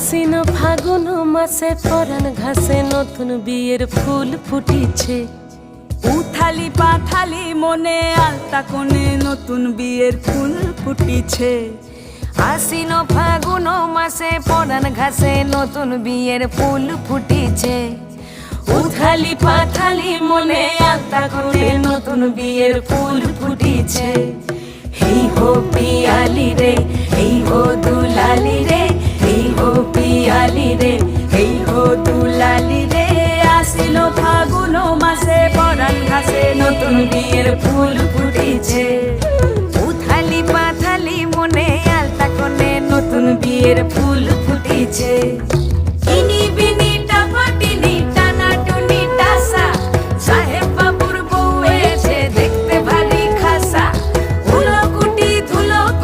আশ্বিন ফাগুন মাসে পরাণ ঘাসে নতুন বিয়ের ফুল ফুটিছে। উথালি পাথালি মনে আলতা কোণে নতুন বিয়ের ফুল ফুটিছে। আশ্বিন ফাগুন মাসে পরাণ ঘাসে নতুন বিয়ের ফুল ফুটিছে। উথালি পাথালি মনে আলতা কোণে নতুন বিয়ের ফুল ফুটিছে। হেই হো পিয়ালি রে, হেই হো দুলালি রে, হেই হো পিয়ালি রে, হেই হো দুলালি রে। আশ্বিন ফাগুন মাসে পরাণ ঘাসে নতুন বিয়ের ফুল ফুটিছে।